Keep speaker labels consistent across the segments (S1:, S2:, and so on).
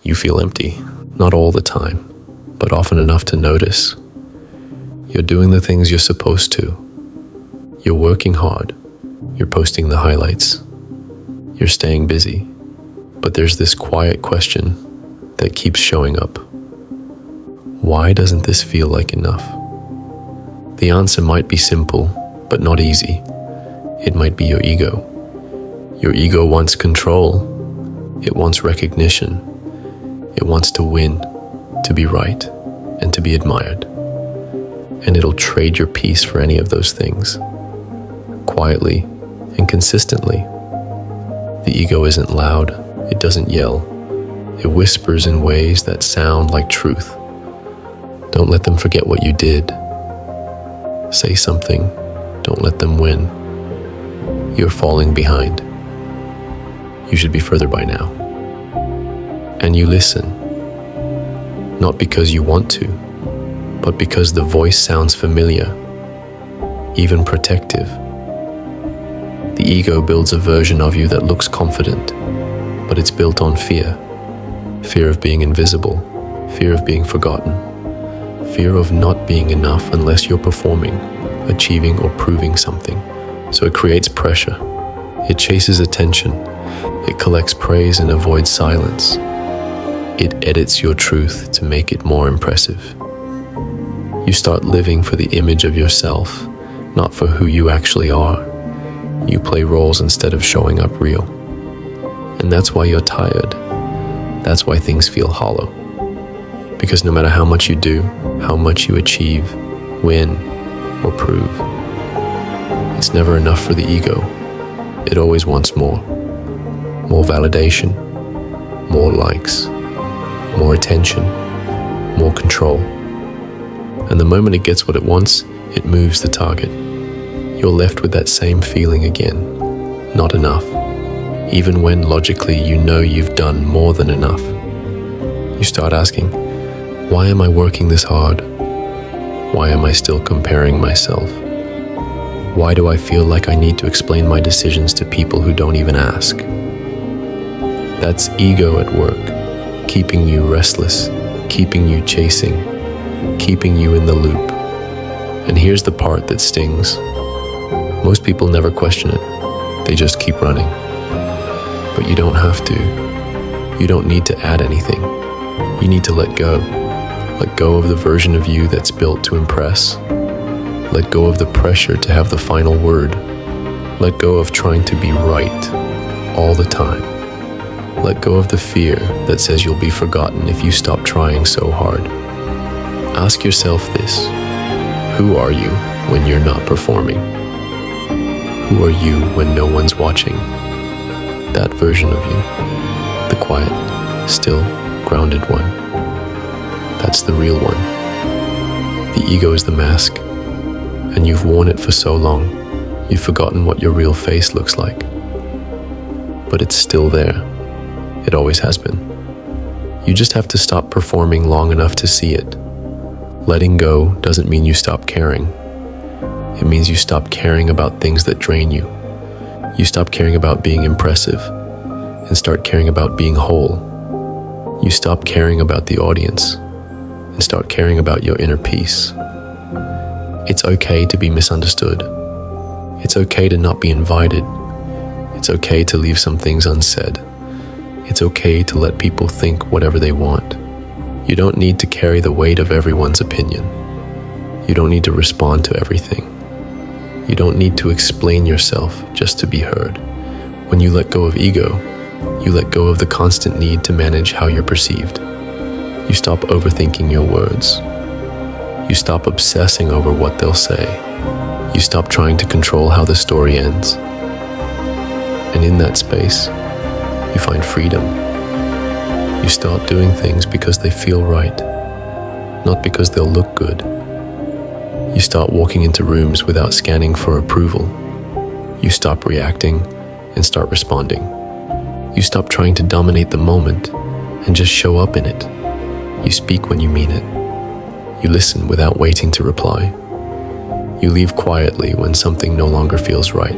S1: You feel empty, not all the time, but often enough to notice. You're doing the things you're supposed to. You're working hard. You're posting the highlights. You're staying busy. But there's this quiet question that keeps showing up. Why doesn't this feel like enough? The answer might be simple, but not easy. It might be your ego. Your ego wants control. It wants recognition. It wants to win, to be right, and to be admired. And it'll trade your peace for any of those things, quietly and consistently. The ego isn't loud, it doesn't yell. It whispers in ways that sound like truth. Don't let them forget what you did. Say something, don't let them win. You're falling behind. You should be further by now. And you listen, not because you want to, but because the voice sounds familiar, even protective. The ego builds a version of you that looks confident, but it's built on fear. Fear of being invisible, fear of being forgotten, fear of not being enough unless you're performing, achieving, or proving something. So it creates pressure. It chases attention. It collects praise and avoids silence. It edits your truth to make it more impressive. You start living for the image of yourself, not for who you actually are. You play roles instead of showing up real. And that's why you're tired. That's why things feel hollow. Because no matter how much you do, how much you achieve, win, or prove, it's never enough for the ego. It always wants more. More validation, more likes, more attention, more control. And the moment it gets what it wants, it moves the target. You're left with that same feeling again, not enough, even when logically you know you've done more than enough. You start asking, why am I working this hard? Why am I still comparing myself? Why do I feel like I need to explain my decisions to people who don't even ask? That's ego at work, keeping you restless, keeping you chasing, keeping you in the loop. And here's the part that stings. Most people never question it. They just keep running. But you don't have to. You don't need to add anything. You need to let go. Let go of the version of you that's built to impress. Let go of the pressure to have the final word. Let go of trying to be right all the time. Let go of the fear that says you'll be forgotten if you stop trying so hard. Ask yourself this: who are you when you're not performing? Who are you when no one's watching? That version of you, the quiet, still, grounded one. That's the real one. The ego is the mask, and you've worn it for so long, you've forgotten what your real face looks like. But it's still there. It always has been. You just have to stop performing long enough to see it. Letting go doesn't mean you stop caring. It means you stop caring about things that drain you. You stop caring about being impressive and start caring about being whole. You stop caring about the audience and start caring about your inner peace. It's okay to be misunderstood. It's okay to not be invited. It's okay to leave some things unsaid. It's okay to let people think whatever they want. You don't need to carry the weight of everyone's opinion. You don't need to respond to everything. You don't need to explain yourself just to be heard. When you let go of ego, you let go of the constant need to manage how you're perceived. You stop overthinking your words. You stop obsessing over what they'll say. You stop trying to control how the story ends. And in that space, you find freedom. You start doing things because they feel right, not because they'll look good. You start walking into rooms without scanning for approval. You stop reacting and start responding. You stop trying to dominate the moment and just show up in it. You speak when you mean it. You listen without waiting to reply. You leave quietly when something no longer feels right.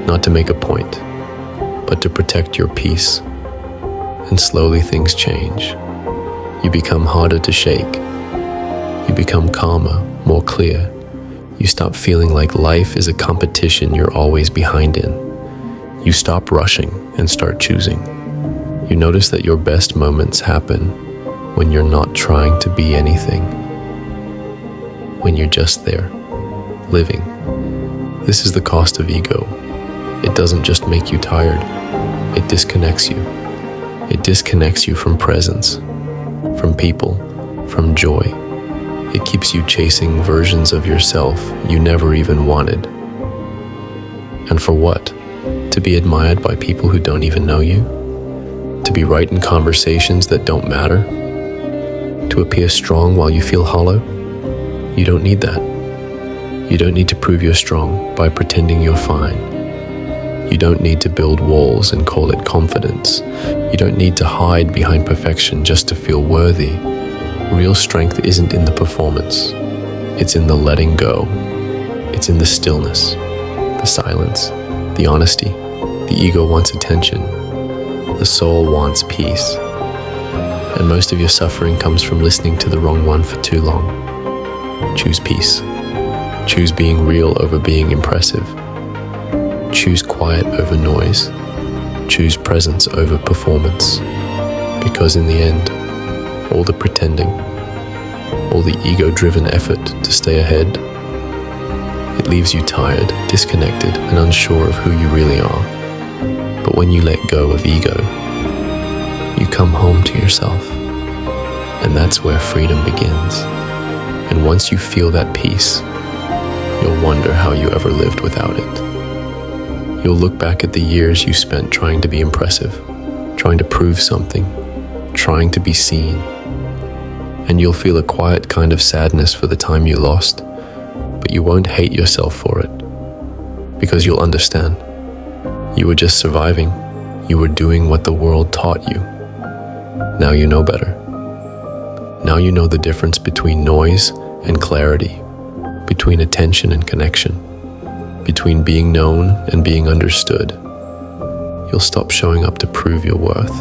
S1: Not to make a point, but to protect your peace. and slowly things change. You become harder to shake. You become calmer, more clear. You stop feeling like life is a competition you're always behind in. You stop rushing and start choosing. You notice that your best moments happen when you're not trying to be anything, when you're just there, living. This is the cost of ego. It doesn't just make you tired, it disconnects you. It disconnects you from presence, from people, from joy. It keeps you chasing versions of yourself you never even wanted. And for what? To be admired by people who don't even know you? To be right in conversations that don't matter? To appear strong while you feel hollow? You don't need that. You don't need to prove you're strong by pretending you're fine. You don't need to build walls and call it confidence. You don't need to hide behind perfection just to feel worthy. Real strength isn't in the performance. It's in the letting go. It's in the stillness, the silence, the honesty. The ego wants attention. The soul wants peace. And most of your suffering comes from listening to the wrong one for too long. Choose peace. Choose being real over being impressive. Choose quiet over noise. Choose presence over performance. Because in the end, all the pretending, all the ego-driven effort to stay ahead, it leaves you tired, disconnected, and unsure of who you really are. But when you let go of ego, you come home to yourself. And that's where freedom begins. And once you feel that peace, you'll wonder how you ever lived without it. You'll look back at the years you spent trying to be impressive, trying to prove something, trying to be seen. And you'll feel a quiet kind of sadness for the time you lost, but you won't hate yourself for it, because you'll understand. You were just surviving. You were doing what the world taught you. Now you know better. Now you know the difference between noise and clarity, between attention and connection, between being known and being understood. You'll stop showing up to prove your worth.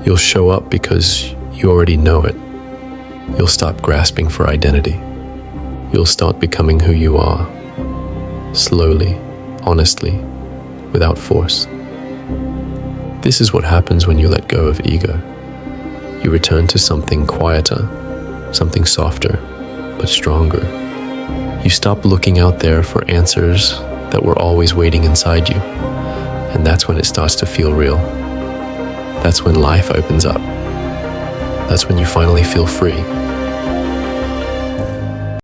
S1: You'll show up because you already know it. You'll stop grasping for identity. You'll start becoming who you are, slowly, honestly, without force. This is what happens when you let go of ego. You return to something quieter, something softer, but stronger. You stop looking out there for answers that were always waiting inside you. And that's when it starts to feel real. That's when life opens up. That's when you finally feel free.